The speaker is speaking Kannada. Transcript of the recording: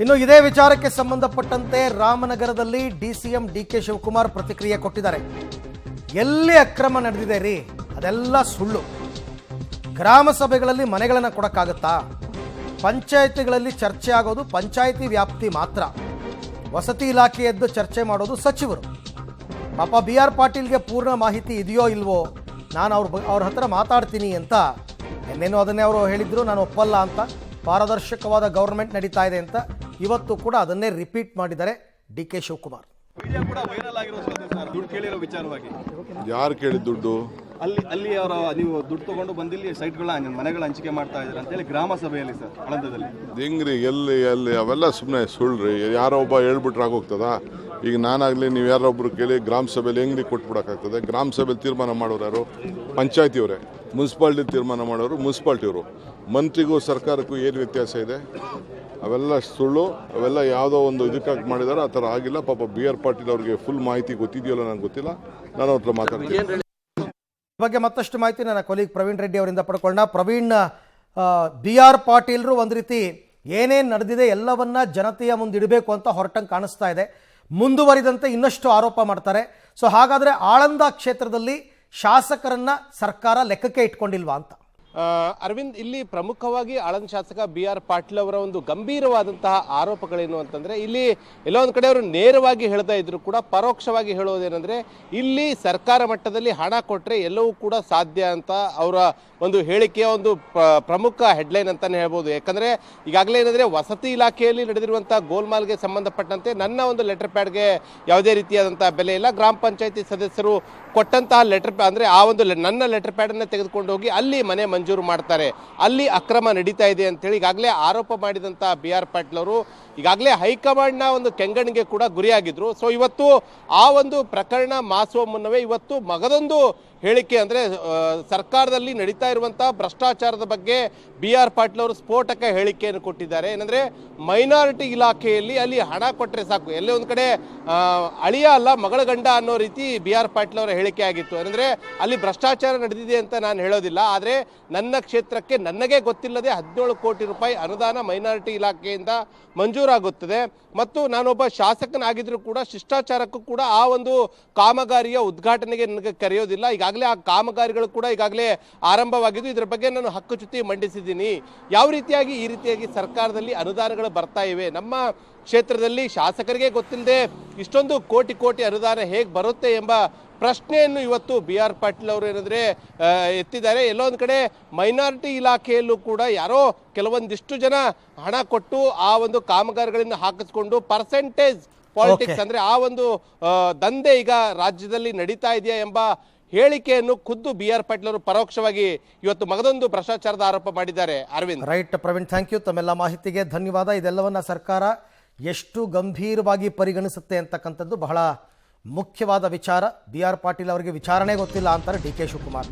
ಇನ್ನು ಇದೇ ವಿಚಾರಕ್ಕೆ ಸಂಬಂಧಪಟ್ಟಂತೆ ರಾಮನಗರದಲ್ಲಿ ಡಿಸಿಎಂ ಡಿಕೆ ಶಿವಕುಮಾರ್ ಪ್ರತಿಕ್ರಿಯೆ ಕೊಟ್ಟಿದ್ದಾರೆ. ಎಲ್ಲಿ ಅಕ್ರಮ ನಡೆದಿದೆ ರೀ, ಅದೆಲ್ಲ ಸುಳ್ಳು. ಗ್ರಾಮ ಸಭೆಗಳಲ್ಲಿ ಮನೆಗಳನ್ನು ಕೊಡಕ್ಕಾಗತ್ತಾ? ಪಂಚಾಯಿತಿಗಳಲ್ಲಿ ಚರ್ಚೆ ಆಗೋದು ಪಂಚಾಯಿತಿ ವ್ಯಾಪ್ತಿ ಮಾತ್ರ. ವಸತಿ ಇಲಾಖೆಯದ್ದು ಚರ್ಚೆ ಮಾಡೋದು ಸಚಿವರು. ಪಾಪ ಬಿ ಆರ್ ಪಾಟೀಲ್ಗೆ ಪೂರ್ಣ ಮಾಹಿತಿ ಇದೆಯೋ ಇಲ್ವೋ, ನಾನು ಅವ್ರ ಹತ್ರ ಮಾತಾಡ್ತೀನಿ ಅಂತ ಇನ್ನೇನು ಅದನ್ನೇ ಅವರು ಹೇಳಿದ್ರು. ನಾನು ಒಪ್ಪಲ್ಲ ಅಂತ, ಪಾರದರ್ಶಕವಾದ ಗೌರ್ಮೆಂಟ್ ನಡೀತಾ ಇದೆ ಅಂತ ಇವತ್ತು ಕೂಡ ಅದನ್ನೇ ರಿಪೀಟ್ ಮಾಡಿದ್ದಾರೆ ಡಿ ಕೆ ಶಿವಕುಮಾರ್. ದುಡ್ಡು ಕೇಳಿರೋ ವಿಚಾರವಾಗಿ ಯಾರು ಕೇಳಿದ ದುಡ್ಡು? ಅಲ್ಲಿ ಅವರ ನೀವು ದುಡ್ಡು ತಗೊಂಡು ಬಂದಿಲ್ಲಿ ಸೈಟ್ಗಳ ಮನೆಗಳ ಹಂಚಿಕೆ ಮಾಡ್ತಾ ಇದ್ದಾರೆ ಅಂತ ಹೇಳಿ ಗ್ರಾಮ ಸಭೆಯಲ್ಲಿ ಸರ್ ಆಳಂದದಲ್ಲಿ. ಹೆಂಗ್ರಿ ಎಲ್ಲಿ ಅವೆಲ್ಲ ಸುಮ್ಮನೆ ಸುಳ್ಳ್ರಿ. ಯಾರೋ ಒಬ್ಬ ಹೇಳ್ಬಿಟ್ರೆ ಆಗೋಗ್ತದ? ಈಗ ನಾನಾಗಲಿ ನೀವು ಯಾರೊಬ್ರು ಕೇಳಿ ಗ್ರಾಮ ಸಭೆಯಲ್ಲಿ ಹೆಂಗ್ರಿ ಕೊಟ್ಬಿಡೋಕ್ಕಾಗ್ತದೆ? ಗ್ರಾಮ ಸಭೆಯಲ್ಲಿ ತೀರ್ಮಾನ ಮಾಡೋರು ಯಾರು? ಪಂಚಾಯತಿಯವರೇ. ಮುನ್ಸಿಪಾಲ್ಟಿ ತೀರ್ಮಾನ ಮಾಡೋರು ಮುನ್ಸಿಪಾಲ್ಟಿಯವರು. ಮಂತ್ರಿಗೂ ಸರ್ಕಾರಕ್ಕೂ ಏನು ವ್ಯತ್ಯಾಸ ಇದೆ? ಅವೆಲ್ಲ ಸುಳ್ಳು. ಅವೆಲ್ಲ ಯಾವುದೋ ಒಂದು ಇದಕ್ಕಾಗಿ ಮಾಡಿದಾರೆ, ಆ ಥರ ಆಗಿಲ್ಲ. ಪಾಪ ಬಿ ಆರ್ ಪಾಟೀಲ್ ಅವ್ರಿಗೆ ಫುಲ್ ಮಾಹಿತಿ ಗೊತ್ತಿದೆಯಲ್ಲ ನನಗೆ ಗೊತ್ತಿಲ್ಲ. ನಾನು ಅವ್ರ ಹತ್ರ ಮಾತಾಡ್ತೀನಿ. ಬಗ್ಗೆ ಮತ್ತಷ್ಟು ಮಾಹಿತಿ ನನ್ನ ಕೊಲೀಗ್ ಪ್ರವೀಣ್ ರೆಡ್ಡಿ ಅವರಿಂದ ಪಡ್ಕೊಂಡ. ಪ್ರವೀಣ್, ಬಿ ಆರ್ ಪಾಟೀಲ್ರು ಒಂದು ರೀತಿ ಏನೇನು ನಡೆದಿದೆ ಎಲ್ಲವನ್ನ ಜನತೆಯ ಮುಂದಿಡಬೇಕು ಅಂತ ಹೊರಟಂಗೆ ಕಾಣಿಸ್ತಾ ಇದೆ. ಮುಂದುವರಿದಂತೆ ಇನ್ನಷ್ಟು ಆರೋಪ ಮಾಡ್ತಾರೆ. ಸೊ ಹಾಗಾದರೆ ಆಳಂದ ಕ್ಷೇತ್ರದಲ್ಲಿ ಶಾಸಕರನ್ನ ಸರ್ಕಾರ ಲೆಕ್ಕಕ್ಕೆ ಇಟ್ಕೊಂಡಿಲ್ವಾ ಅಂತ? ಅರವಿಂದ್, ಇಲ್ಲಿ ಪ್ರಮುಖವಾಗಿ ಆಳಂದ ಶಾಸಕ ಬಿ ಆರ್ ಪಾಟೀಲ್ ಅವರ ಒಂದು ಗಂಭೀರವಾದಂತಹ ಆರೋಪಗಳೇನು ಅಂತಂದ್ರೆ, ಇಲ್ಲಿ ಎಲ್ಲೋ ಒಂದು ಕಡೆ ಅವರು ನೇರವಾಗಿ ಹೇಳ್ತಾ ಇದ್ರು ಕೂಡ ಪರೋಕ್ಷವಾಗಿ ಹೇಳೋದೇನೆಂದ್ರೆ, ಇಲ್ಲಿ ಸರ್ಕಾರ ಮಟ್ಟದಲ್ಲಿ ಹಣ ಕೊಟ್ಟರೆ ಎಲ್ಲವೂ ಕೂಡ ಸಾಧ್ಯ ಅಂತ ಅವರ ಒಂದು ಹೇಳಿಕೆಯ ಒಂದು ಪ್ರಮುಖ ಹೆಡ್ಲೈನ್ ಅಂತಾನೆ ಹೇಳ್ಬೋದು. ಯಾಕಂದ್ರೆ ಈಗಾಗಲೇ ಏನಂದ್ರೆ ವಸತಿ ಇಲಾಖೆಯಲ್ಲಿ ನಡೆದಿರುವಂತಹ ಗೋಲ್ಮಾಲ್ಗೆ ಸಂಬಂಧಪಟ್ಟಂತೆ ನನ್ನ ಒಂದು ಲೆಟರ್ ಪ್ಯಾಡ್ಗೆ ಯಾವುದೇ ರೀತಿಯಾದಂತಹ ಬೆಲೆ ಇಲ್ಲ. ಗ್ರಾಮ ಪಂಚಾಯತಿ ಸದಸ್ಯರು ಕೊಟ್ಟಂತಹ ಲೆಟರ್ ಅಂದ್ರೆ ಆ ಒಂದು ನನ್ನ ಲೆಟರ್ ಪ್ಯಾಡ್ ಅನ್ನ ತೆಗೆದುಕೊಂಡು ಹೋಗಿ ಅಲ್ಲಿ ಮನೆ ಮಂಜೂರು ಮಾಡ್ತಾರೆ, ಅಲ್ಲಿ ಅಕ್ರಮ ನಡೀತಾ ಇದೆ ಅಂತೇಳಿ ಈಗಾಗಲೇ ಆರೋಪ ಮಾಡಿದಂತಹ ಬಿ ಆರ್ ಪಾಟೀಲ್ ಅವರು ಈಗಾಗಲೇ ಹೈಕಮಾಂಡ್ನ ಒಂದು ಕೆಂಗಣ್ಣಿಗೆ ಕೂಡ ಗುರಿಯಾಗಿದ್ರು. ಸೊ ಇವತ್ತು ಆ ಒಂದು ಪ್ರಕರಣ ಮಾಸುವ ಮುನ್ನವೇ ಇವತ್ತು ಮಗದೊಂದು ಹೇಳಿಕೆ, ಅಂದರೆ ಸರ್ಕಾರದಲ್ಲಿ ನಡೀತಾ ಇರುವಂತಹ ಭ್ರಷ್ಟಾಚಾರದ ಬಗ್ಗೆ ಬಿ ಆರ್ ಪಾಟೀಲ್ ಅವರು ಸ್ಫೋಟಕ ಹೇಳಿಕೆಯನ್ನು ಕೊಟ್ಟಿದ್ದಾರೆ. ಏನಂದ್ರೆ ಮೈನಾರಿಟಿ ಇಲಾಖೆಯಲ್ಲಿ ಅಲ್ಲಿ ಹಣ ಕೊಟ್ಟರೆ ಸಾಕು, ಎಲ್ಲೇ ಒಂದು ಕಡೆ ಅಳಿಯ ಅಲ್ಲ ಮಗಳ ಗಂಡ ಅನ್ನೋ ರೀತಿ ಬಿ ಆರ್ ಪಾಟೀಲ್ ಅವರ ಹೇಳಿಕೆ ಆಗಿತ್ತು. ಏನಂದ್ರೆ ಅಲ್ಲಿ ಭ್ರಷ್ಟಾಚಾರ ನಡೆದಿದೆ ಅಂತ ನಾನು ಹೇಳೋದಿಲ್ಲ, ಆದರೆ ನನ್ನ ಕ್ಷೇತ್ರಕ್ಕೆ ನನಗೆ ಗೊತ್ತಿಲ್ಲದೆ 17 ಕೋಟಿ ರೂಪಾಯಿ ಅನುದಾನ ಮೈನಾರಿಟಿ ಇಲಾಖೆಯಿಂದ ಮಂಜೂರಾಗುತ್ತದೆ ಮತ್ತು ನಾನೊಬ್ಬ ಶಾಸಕನಾಗಿದ್ರು ಕೂಡ ಶಿಷ್ಟಾಚಾರಕ್ಕೂ ಕೂಡ ಆ ಒಂದು ಕಾಮಗಾರಿಯ ಉದ್ಘಾಟನೆಗೆ ನನಗೆ ಕರೆಯೋದಿಲ್ಲ. ಈಗಾಗಲೇ ಆ ಕಾಮಗಾರಿಗಳು ಕೂಡ ಈಗಾಗಲೇ ಆರಂಭವಾಗಿದ್ದು, ಇದರ ಬಗ್ಗೆ ನಾನು ಹಕ್ಕುಚ್ಯುತಿ ಮಂಡಿಸಿದ್ದೀನಿ. ಯಾವ ರೀತಿಯಾಗಿ ಈ ರೀತಿಯಾಗಿ ಸರ್ಕಾರದಲ್ಲಿ ಅನುದಾನಗಳು ಬರ್ತಾ ಇವೆ, ನಮ್ಮ ಕ್ಷೇತ್ರದಲ್ಲಿ ಶಾಸಕರಿಗೆ ಗೊತ್ತಿಲ್ಲದೆ ಇಷ್ಟೊಂದು ಕೋಟಿ ಕೋಟಿ ಅನುದಾನ ಹೇಗೆ ಬರುತ್ತೆ ಎಂಬ ಪ್ರಶ್ನೆಯನ್ನು ಇವತ್ತು ಬಿ ಆರ್ ಪಾಟೀಲ್ ಅವರು ಏನಂದ್ರೆ ಎತ್ತಿದ್ದಾರೆ. ಎಲ್ಲೋ ಒಂದು ಕಡೆ ಮೈನಾರಿಟಿ ಇಲಾಖೆಯಲ್ಲೂ ಕೂಡ ಯಾರೋ ಕೆಲವೊಂದಿಷ್ಟು ಜನ ಹಣ ಕೊಟ್ಟು ಆ ಒಂದು ಕಾಮಗಾರಿಗಳನ್ನು ಹಾಕಿಸ್ಕೊಂಡು ಪರ್ಸೆಂಟೇಜ್ ಪಾಲಿಟಿಕ್ಸ್ ಅಂದ್ರೆ ಆ ಒಂದು ದಂಧೆ ಈಗ ರಾಜ್ಯದಲ್ಲಿ ನಡೀತಾ ಇದೆಯಾ ಎಂಬ ಹೇಳಿಕೆಯನ್ನು ಖುದ್ದು ಬಿ ಆರ್ ಪಾಟೀಲ್ ಅವರು ಪರೋಕ್ಷವಾಗಿ ಇವತ್ತು ಮಗದೊಂದು ಭ್ರಷ್ಟಾಚಾರದ ಆರೋಪ ಮಾಡಿದ್ದಾರೆ. Arvind. Right Praveen, thank you. ತಮ್ಮೆಲ್ಲ ಮಾಹಿತಿಗೆ ಧನ್ಯವಾದ. ಇದೆಲ್ಲವನ್ನ ಸರ್ಕಾರ ಎಷ್ಟು ಗಂಭೀರವಾಗಿ ಪರಿಗಣಿಸುತ್ತೆ ಅಂತಕ್ಕಂಥದ್ದು ಬಹಳ ಮುಖ್ಯವಾದ ವಿಚಾರ. ಬಿ ಆರ್ ಪಾಟೀಲ್ ಅವರಿಗೆ ವಿಚಾರಣೆ ಗೊತ್ತಿಲ್ಲ ಅಂತಾರೆ ಡಿ ಕೆ ಶಿವಕುಮಾರ್.